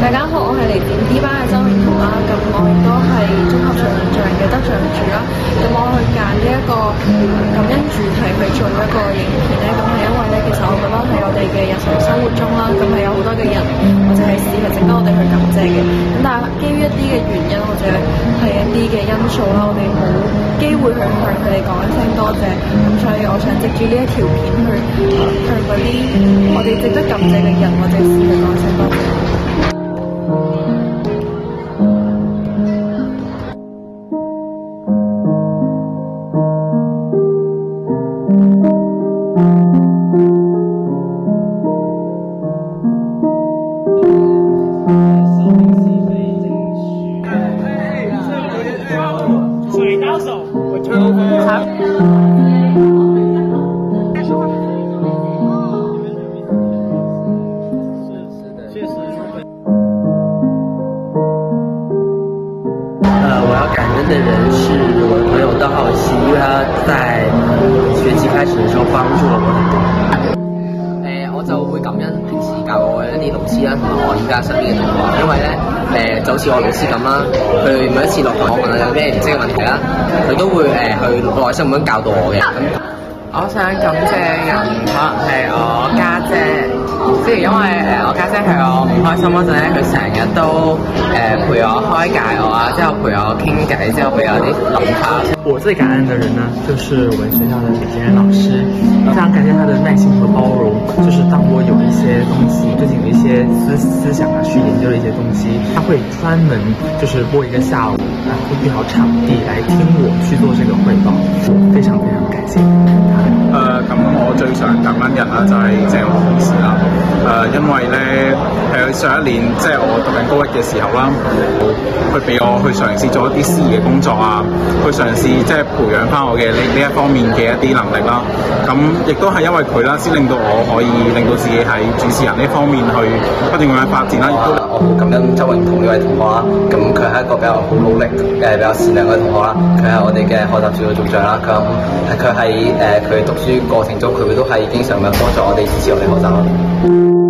大家好，我係嚟自 D 班嘅周永彤啦。咁我亦都係綜合長亮獎嘅得獎主啦。咁我去揀呢一個感恩主題去做一個影片咧，咁係因為咧，其實我覺得喺我哋嘅日常生活中啦，咁係有好多嘅人或者係事係值得我哋去感謝嘅。咁但係基於一啲嘅原因或者係一啲嘅因素啦，我哋冇機會去向佢哋講一聲多謝。咁所以我想藉住呢一條片去向嗰啲我哋值得感謝嘅人或者事去講聲多謝。水高手，我就我要感恩的人是我的朋友邓浩熙，因为他在學期開始的時候幫助了我很多。我就會感恩平時教我嘅一啲老師啦，同埋我依家身邊嘅同學，因為咧就好似我老師咁啦，佢每一次落堂我問佢有咩唔識嘅問題啦，佢都會去耐心咁樣教導我嘅。我想感謝人可能係我家姐，即係因為我家姐係我唔開心嗰陣咧，佢成日都陪我開解我啊，之後陪我傾偈，之後俾我啲諗法。我最感恩的人呢，就是我們學校的李建仁老師，非常感謝他的耐心和包容。就是當我有一些東西，最近有一些思想啊，去研究的一些東西，他會專門就是播一個下午，然後約好場地來聽我去做這個匯報，我非常非常感謝他。咁我最常感恩人啦，就係即係我同事啦。因為咧上一年即係我讀緊高一嘅時候啦，佢俾我去嘗試做一啲司儀嘅工作啊，去嘗試即係培養翻我嘅呢一方面嘅一啲能力啦。咁亦都係因為佢啦，先令到我可以令到自己喺主持人呢方面去不斷咁樣發展啦。亦都我好感恩周永彤呢位同學啦。咁佢係一個比較好努力比較善良嘅同學啦。佢係我哋嘅學習小組組長啦。佢喺佢讀書過程中，佢都係經常咁幫助我哋支持我哋學習。